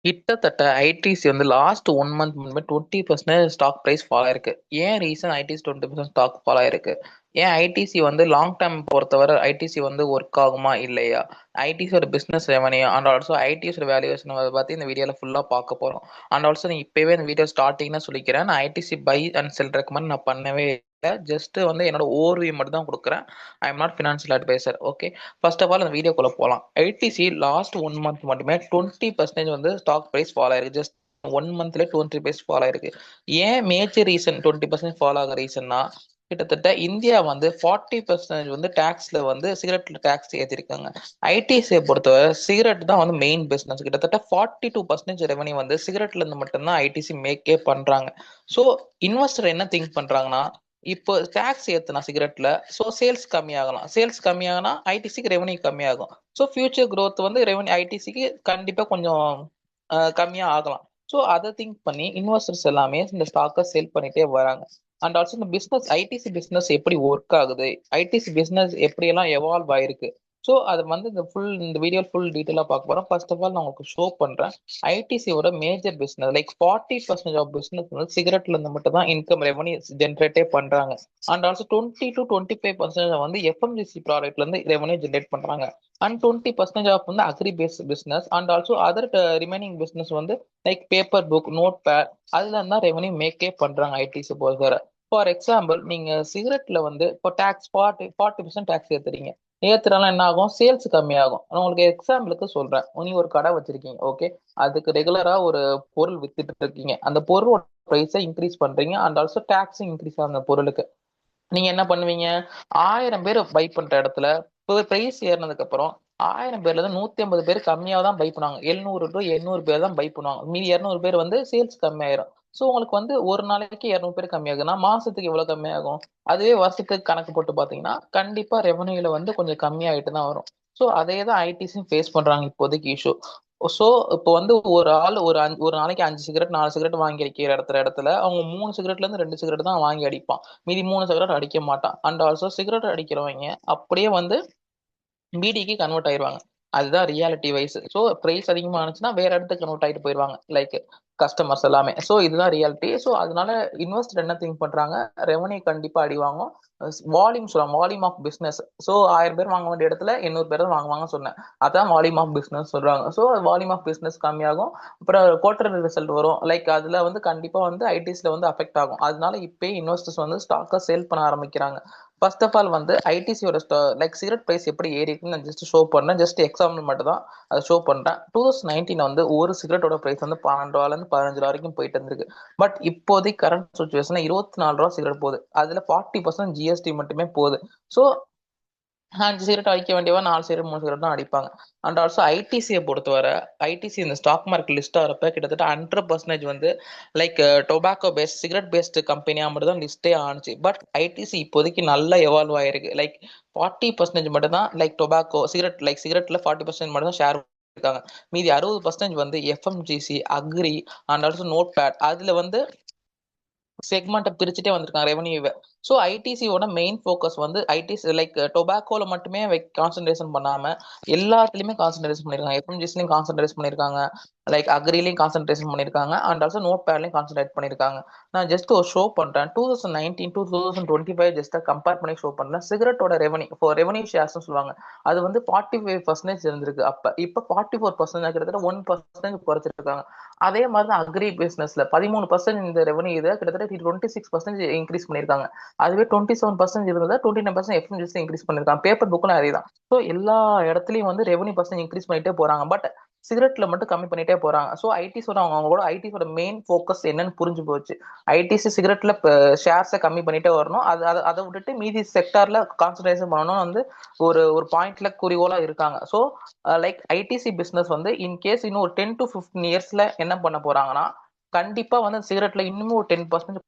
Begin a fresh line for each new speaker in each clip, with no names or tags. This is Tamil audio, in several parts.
கிட்டத்தட்ட ஐடிசி வந்து லாஸ்ட் 1 மந்த் முன்பு 20% ஸ்டாக் பிரைஸ் ஃபால் ஆயிருக்கு. ஏன் ரீசன் ஐடிசி 20% ஸ்டாக் ஃபால் ஆயிருக்கு? ஏன் ஐடிசி வந்து லாங் டேர்ம் பொறுத்தவரை ஐடிசி வந்து ஒர்க் ஆகுமா இல்லையா? ஐடிசியோட பிசினஸ் ரெவன்யூ அண்ட் ஆல்சோ ஐடிசியோட வேல்யூவேஷன் பத்தி இந்த வீடியோல ஃபுல்லா பார்க்க போறோம். அண்ட் ஆல்சோ நீ இப்பவே இந்த வீடியோ ஸ்டார்டிங்னா சொல்லிக்கிறேன், நான் ITC buy and sell recommend நான் பண்ணவே இல்லை. ஜஸ்ட் வந்து என்னோட ஓவர்வியூ மட்டும் தான் கொடுக்குறேன். I am not financial advisor. Okay, first of all அந்த வீடியோக்குள்ள போகலாம். ஐடிசி லாஸ்ட் 1 மந்த் மட்டுமே 20% வந்து ஸ்டாக் பிரைஸ் ஃபால் ஆயிருக்கு. ஜஸ்ட் 1 மந்த்ல 20% ஃபால் ஆயிருக்கு. ஏன் மேஜர் ரீசன் 20% ஃபால் ஆக ரீசன்னா, கிட்டத்தட்ட இந்தியா வந்து 40% வந்து டாக்ஸ்ல வந்து சிகரெட்ல டாக்ஸ் ஏற்றிருக்காங்க. ஐடிசியை பொறுத்தவரை சிகரெட் தான் வந்து மெயின் பிசினஸ். கிட்டத்தட்ட 42% ரெவன்யூ வந்து சிகரெட்ல இருந்து மட்டும்தான் ஐடிசி மேக்கே பண்றாங்க. ஸோ இன்வெஸ்டர் என்ன திங்க் பண்றாங்கன்னா, இப்போ டாக்ஸ் ஏத்துனா சிகரெட்ல, ஸோ சேல்ஸ் கம்மியாகலாம். சேல்ஸ் கம்மியாகனா ஐடிசிக்கு ரெவன்யூ கம்மியாகும். ஸோ ஃபியூச்சர் growth வந்து ரெவன்யூ ஐடிசிக்கு கண்டிப்பா கொஞ்சம் கம்மியா ஆகலாம். ஸோ அதை திங்க் பண்ணி இன்வெஸ்டர்ஸ் எல்லாமே இந்த ஸ்டாக்கை சேல் பண்ணிட்டே வராங்க. அண்ட் ஆல்சோ இந்த பிசினஸ் ஐடிசி பிசினஸ் எப்படி ஒர்க் ஆகுது, ஐடிசி பிசினஸ் எப்படியெல்லாம் எவால்வ் ஆயிருக்கு, ஸோ அது வந்து இந்த வீடியோ ஃபுல் டீட்டெயிலாக பார்க்க போறோம். ஃபர்ஸ்ட் ஆஃப் ஆல் நான் உங்களுக்கு ஷோ பண்றேன். ஐடிசியோட major business like 40% of business வந்து சிகரெட்ல இருந்து மட்டும் தான் இன்கம் ரெவன்யூ ஜென்ரேட்டே பண்றாங்க. அண்ட் ஆல்சோ 20 to 25% வந்து எஃப்எம்ஜிசி ப்ராடக்ட்ல இருந்து ரெவன்யூ ஜென்ரேட் பண்றாங்க. அண்ட் 20% ஆஃப் வந்து agri based business and also other remaining business வந்து like paper book, note pad, அதுல இருந்தா ரெவன்யூ மேக்கே பண்றாங்க ஐடிசி பொறுத்தவரை. ஃபார் எக்ஸாம்பிள், நீங்க சிகரெட்ல வந்து இப்போ டாக்ஸ் 40% டாக்ஸ் ஏத்துறீங்க. ஏத்துறதுனால என்ன ஆகும்? சேல்ஸ் கம்மியாகும். நான் உங்களுக்கு எக்ஸாம்பிளுக்கு சொல்றேன். நீங்க ஒரு கடை வச்சிருக்கீங்க, ஓகே, அதுக்கு ரெகுலரா ஒரு பொருள் வித்துட்டு இருக்கீங்க. அந்த பொருளோட ப்ரைஸை இன்க்ரீஸ் பண்றீங்க அண்ட் ஆல்சோ டாக்ஸும் இன்க்ரீஸ் ஆகும் அந்த பொருளுக்கு. நீங்க என்ன பண்ணுவீங்க? 1000 பேர் பை பண்ற இடத்துல பிரைஸ் ஏறினதுக்கு அப்புறம் 1000 பேர்ல இருந்து 150 பேர் கம்மியா தான் பை பண்ணுவாங்க. 700 to 800 பேர் தான் பை பண்ணுவாங்க. மீதி 200 பேர் வந்து சேல்ஸ் கம்மியாயிரும். ஸோ உங்களுக்கு வந்து ஒரு நாளைக்கு 200 பேர் கம்மியாகுதுன்னா மாசத்துக்கு எவ்வளவு கம்மியாகும்? அதுவே வருஷத்துக்கு கணக்கு போட்டு பாத்தீங்கன்னா கண்டிப்பா ரெவன்யூல வந்து கொஞ்சம் கம்மியாயிட்டு தான் வரும். ஸோ அதே தான் ஐடிஸும் ஃபேஸ் பண்றாங்க இப்போதைக்கு இஷ்யூ. ஸோ இப்போ வந்து ஒரு ஆள் ஒரு நாளைக்கு 5 சிகரெட் 4 சிகரெட் வாங்கி அடிக்கிற இடத்துல அவங்க 3 சிகரெட்ல இருந்து 2 சிகரெட் தான் வாங்கி அடிப்பான். மீதி 3 சிகரெட் அடிக்க மாட்டான். அண்ட் ஆல்சோ சிகரெட் அடிக்கிறவங்க அப்படியே வந்து பிடிக்கு கன்வெர்ட் ஆயிருவாங்க. அதுதான் ரியாலிட்டி வைஸ். ஸோ பிரைஸ் அதிகமா இருந்துச்சுன்னா வேற இடத்துக்கு கன்வெர்ட் ஆயிட்டு போயிருவாங்க, லைக் கஸ்டமர்ஸ் எல்லாமே. ஸோ இதுதான் ரியாலிட்டி. ஸோ அதனால இன்வெஸ்டர் என்ன திங்க் பண்றாங்க? ரெவன்யூ கண்டிப்பா அடி வாங்கும். வால்யூம் சொல்லுவாங்க, வால்யூம் ஆஃப் பிசினஸ். ஸோ 1000 பேர் வாங்க வேண்டிய இடத்துல 800 பேர் தான் வாங்குவாங்க சொன்னேன். அதான் வால்யூம் ஆஃப் பிசினஸ் சொல்றாங்க. ஸோ வால்யூம் ஆஃப் பிசினஸ் கம்மியாகும். அப்புறம் குவார்டர் ரிசல்ட் வரும், லைக் அதுல வந்து கண்டிப்பா வந்து ஐடிஸ்ல வந்து அஃபெக்ட் ஆகும். அதனால இப்பயே இன்வெஸ்டர்ஸ் வந்து ஸ்டாக்கை சேல் பண்ண ஆரம்பிக்கிறாங்க. ஃபர்ஸ்ட் ஆஃப் ஆல் வந்து ஐடிசியோட லைக் சிகரெட் பிரைஸ் எப்படி ஏறி இருக்குன்னு நான் ஜஸ்ட் ஷோ பண்ணேன். ஜஸ்ட் எக்ஸாம்பிள் மட்டும் தான் அதை ஷோ பண்றேன். 2019 வந்து ஒரு சிகரெட்டோட பிரைஸ் வந்து ₹12 15 வரைக்கும் போயிட்டு இருந்திருக்கு. பட் இப்போதைக்கு கரண்ட் சுச்சுவேஷன் ₹24 சிகரெட் போகுது. அதுல 40% ஜிஎஸ்டி மட்டுமே போகுது. ஸோ 5 சிகரெட் அடிக்க வேண்டியவன் 4 சிகரெட் 3 சிகரெட் தான் அடிப்பாங்க. அண்ட் ஆல்சோ ஐடிசியை பொறுத்தவரை ஐடிசி இந்த ஸ்டாக் மார்க்கெட் லிஸ்ட் ஆகிறப்ப கிட்டத்தட்ட 100% வந்து like tobacco based cigarette based கம்பெனியா மட்டும் தான் லிஸ்டே ஆனிச்சு. பட் ஐடிசி இப்போதைக்கு நல்லா எவால்வ் ஆயிருக்கு. லைக் 40% மட்டும் தான் லைக் டொபாக்கோ சிகரெட், லைக் சிகரெட்ல 40% மட்டும் தான் ஷேர் இருக்காங்க. மீதி 60% வந்து FMGC, agri and also note pad, அதுல வந்து செக்மெண்ட்டை பிரிச்சுட்டே வந்திருக்காங்க ரெவன்யூவை. ஸோ ஐடிசியோட மெயின் ஃபோக்கஸ் வந்து ஐடிசி லைக் டொபாக்கோல மட்டுமே கான்சென்ட்ரேஷன் பண்ணாம எல்லாத்துலயுமே கான்சென்ட்ரேஷன் பண்ணிருக்காங்க. எஃப்எம்ஜிஸ்லயும் கான்சென்ட்ரேஷன் பண்ணிருக்காங்க, லைக் அக்ரிலையும் கான்சென்ட்ரேஷன் பண்ணிருக்காங்க அண்ட் ஆல்சோ நோட் பேட்லையும் கான்சென்ட்ரேட் பண்ணிருக்காங்க. நான் ஜஸ்ட் ஒரு ஷோ பண்றேன். 2019 to 2025 ஜஸ்ட் கம்பேர் பண்ணி ஷோ பண்றேன். சிகரெட்டோட ரெவன்யூ இப்போ ரெவன்யூ ஷேர்ஸ் சொல்லுவாங்க, அது வந்து 45% இருந்திருக்கு. அப்ப இப்போ 44%, கிட்டத்தட்ட 1% குறைச்சிருக்காங்க. அதே மாதிரி தான் அக்ரி பிசினஸ்ல 13% இந்த ரெவன்யூ இதை கிட்டத்தட்ட 26% இன்க்ரீஸ் பண்ணிருக்காங்க. அதுவே 27% இருந்ததை 29% எஃப்எம்ஜிஎஸ் இன்க்ரீஸ் பண்ணிருக்காங்க. பேப்பர் புக்ல அதே தான். ஸோ எல்லா இடத்துலயும் வந்து ரெவன்யூ பர்சன்ட் இன்க்ரீஸ் பண்ணிட்டே போறாங்க. பட் சிகரெட்ல மட்டும் கம்மி பண்ணிட்டே போறாங்க. ஸோ ஐடிஸோட அவங்களோட ஐடிஸோட மெயின் ஃபோக்கஸ் என்னன்னு புரிஞ்சு போச்சு. ஐடிசி சிகரெட்ல ஷேர்ஸை கம்மி பண்ணிட்டே வரணும், அதை விட்டுட்டு மீதி செக்டார்ல கான்சன்ட்ரேஷன் பண்ணணும் வந்து ஒரு ஒரு பாயிண்ட்ல குறிக்கோளா இருக்காங்க. ஸோ லைக் ஐடிசி பிசினஸ் வந்து இன்கேஸ் இன்னும் ஒரு 10 to 15 இயர்ஸ்ல என்ன பண்ண போறாங்கன்னா, கண்டிப்பா வந்து சிகரெட்ல இன்னமும் ஒரு 10%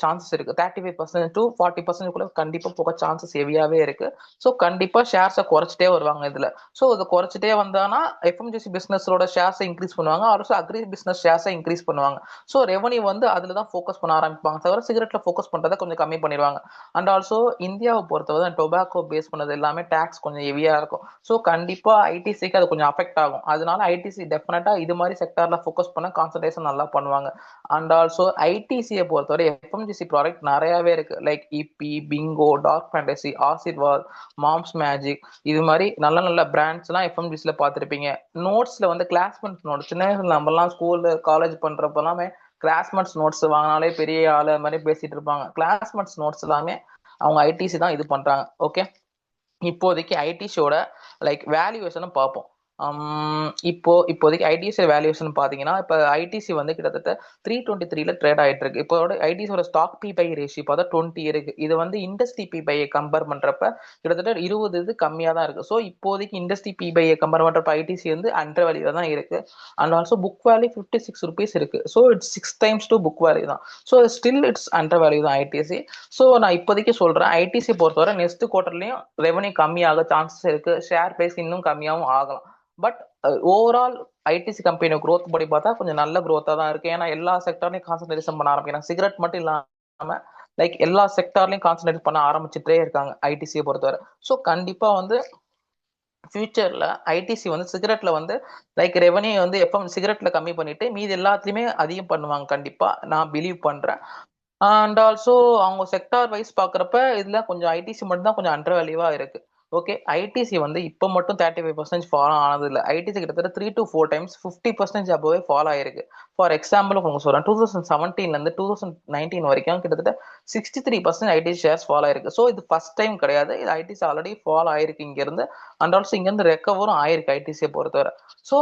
சான்சஸ் இருக்கு. 35% to 40% கூட கண்டிப்பா போக சான்சஸ் ஹெவியாவே இருக்கு. ஸோ கண்டிப்பா ஷேர்ஸை குறைச்சிட்டே வருவாங்க இதுல. ஸோ இதை குறைச்சிட்டே வந்தானா எஃப்எம்ஜிசி பிசினஸோட ஷேர்ஸை இன்க்ரீஸ் பண்ணுவாங்க, ஆல்சோ அக்ரி பிசினஸ் ஷேர்ஸை இன்க்ரீஸ் பண்ணுவாங்க. ஸோ ரெவன்யூ வந்து அதுல தான் ஃபோக்கஸ் பண்ண ஆரம்பிப்பாங்க, தவிர சிகரெட்ல ஃபோக்கஸ் பண்றதை கொஞ்சம் கம்மி பண்ணிடுவாங்க. அண்ட் ஆல்சோ இந்தியாவை பொறுத்தவரை டொபாக்கோ பேஸ் பண்ணது எல்லாமே டேக்ஸ் கொஞ்சம் ஹெவியா இருக்கும். ஸோ கண்டிப்பா ஐடிசிக்கு அது கொஞ்சம் அஃபெக்ட் ஆகும். அதனால ஐடிசி டெஃபினட்டா இது மாதிரி செக்டார்ல ஃபோக்கஸ் பண்ண கான்சன்ட்ரேஷன் நல்லா பண்ணுவாங்க. அண்ட் ஆல்சோ ஐடிசியை பொறுத்தவரை எஃப்எம்ஜிசி ப்ராடக்ட் நிறையவே இருக்கு. Like Yippee, Bingo, Dark Fantasy, Aashirvaad, Mom's Magic, இது மாதிரி நல்ல நல்ல பிராண்ட்ஸ் எல்லாம் எஃப்எம்ஜிசில பார்த்துருப்பீங்க. நோட்ஸ்ல வந்து கிளாஸ்மெண்ட்ஸ் நோட், சின்ன வயசுல நம்மலாம் ஸ்கூல் காலேஜ் பண்றப்ப எல்லாமே கிளாஸ்மெண்ட்ஸ் நோட்ஸ் வாங்கினாலே பெரிய ஆளு மாதிரி பேசிட்டு இருப்பாங்க. கிளாஸ்மெண்ட்ஸ் நோட்ஸ் எல்லாமே அவங்க ஐடிசி தான் இது பண்றாங்க. ஓகே, இப்போதைக்கு ஐடிசியோட லைக் வேல்யூவேஷனும் பார்ப்போம். இப்போதைக்கு ஐடிசி வேல்யூவேஷன் பார்த்தீங்கன்னா, இப்போ ஐடிசி வந்து கிட்டத்தட்ட 323 ட்ரேட் ஆகிட்டு இருக்கு. இப்போ ஐடிசியோட ஸ்டாக் பி பை ரேஷியோ பார்த்தா 20 இருக்கு. இது வந்து இண்டஸ்ட்ரி பி பையை கம்பேர் பண்றப்ப கிட்டத்தட்ட 20 இது கம்மியாக தான் இருக்கு. ஸோ இப்போதைக்கு இண்டஸ்ட்ரி பி பையை கம்பேர் பண்றப்ப ஐடிசி வந்து அண்டர் வேல்யூ தான் இருக்கு. And also book value 56 rupees இருக்கு. So it's 6 times to book value தான். So still it's under value தான் ஐடிசி. ஸோ நான் இப்போதைக்கு சொல்றேன், ஐடிசி பொறுத்தவரை நெக்ஸ்ட் குவார்டர்லயும் ரெவன்யூ கம்மியாக சான்சஸ் இருக்கு, ஷேர் பிரைஸ் இன்னும் கம்மியாகவும் ஆகலாம். But overall ITC company growth படி பார்த்தா கொஞ்சம் நல்ல growth-ஆ தான் இருக்கு. ஏன்னா எல்லா செக்டார்லையும் கான்சன்ட்ரேஷன் பண்ண ஆரம்பிக்கிறாங்க. சிகரெட் மட்டும் இல்லாம லைக் எல்லா செக்டார்லையும் கான்சன்ட்ரேட் பண்ண ஆரம்பிச்சுட்டே இருக்காங்க ஐடிசியை பொறுத்தவரை. ஸோ கண்டிப்பா வந்து ஃபியூச்சர்ல ஐடிசி வந்து சிகரெட்ல வந்து லைக் ரெவன்யூ வந்து எப்போ சிகரெட்ல கம்மி பண்ணிட்டு மீதி எல்லாத்துலயுமே அதிகம் பண்ணுவாங்க, கண்டிப்பா நான் பிலீவ் பண்றேன். அண்ட் ஆல்சோ அவங்க செக்டார் வைஸ் பார்க்குறப்ப இதுல கொஞ்சம் ஐடிசி மட்டும் தான் கொஞ்சம் அண்டர் வேல்யூவா இருக்கு. ஓகே, ஐடிசி வந்து இப்போ மட்டும் 35% ஃபாலோ ஆனது இல்லை. ஐடிசி கிட்டத்தட்ட 3 to 4 times 50% அபோவே ஃபாலோ ஆயிருக்கு. ஃபார் எக்ஸாம்பிள் உங்களுக்கு சொல்றேன், 2017 2019 வரைக்கும் கிட்டத்தட்ட 63% ஐடி ஷேர்ஸ் ஃபாலோ ஆயிருக்கு. ஸோ இது ஃபர்ஸ்ட் டைம் கிடையாது, இது ஐடிசி ஆல்ரெடி ஃபாலோ ஆயிருக்கு இங்க இருந்து. அண்ட் ஆல்சோ இங்க இருந்து ரெக்கவரும் ஆயிருக்கு ஐடிசியை பொறுத்தவரை. ஸோ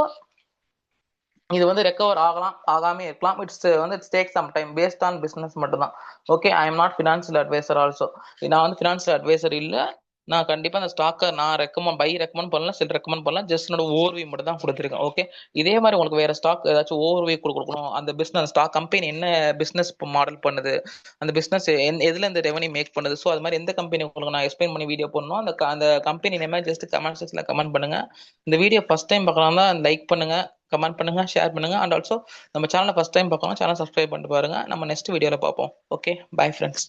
இது வந்து ரெக்கவர் ஆகலாம், ஆகாமே இருக்கலாம். It's take some time based on business மட்டும் தான். Okay, I am not financial advisor also. நான் வந்து ஃபினான்ஷியல் அட்வைசர் இல்லை. நான் கண்டிப்பா அந்த ஸ்டாக்கை நான் ரெக்கமெண்ட் பண்ணலாம், செல் ரெக்கமெண்ட் பண்ணலாம். ஜஸ்ட் என்னோட ஓவர்வியூ மட்டும் தான் கொடுத்துருக்கேன். ஓகே, இதே மாதிரி உங்களுக்கு வேற ஸ்டாக் ஏதாச்சும் ஓவர்வியூ கொடுக்கணும், அந்த பிசினஸ் ஸ்டாக் கம்பெனி என்ன பிசினஸ் மாடல் பண்ணுது, அந்த பிசினஸ் எதுல இந்த ரெவன்யூ மேக் பண்ணுது, ஸோ அது மாதிரி எந்த கம்பெனி உங்களுக்கு நான் எக்ஸ்பிளைன் பண்ணி வீடியோ பண்ணணும், அந்த கம்பெனி நேமே ஜஸ்ட் கமெண்ட் செக்ஷன்ல கமெண்ட் பண்ணுங்க. இந்த வீடியோ ஃபர்ஸ்ட் டைம் பார்க்கலாம் தான் லைக் பண்ணுங்க, கமெண்ட் பண்ணுங்க, ஷேர் பண்ணுங்க. அண்ட் ஆல்சோ நம்ம சேனலை ஃபர்ஸ்ட் டைம் பார்க்கலாம், சேனல் சப்ஸ்கிரைப் பண்ணிட்டு பாருங்க. நம்ம நெக்ஸ்ட் வீடியோல பார்ப்போம். Okay, bye friends.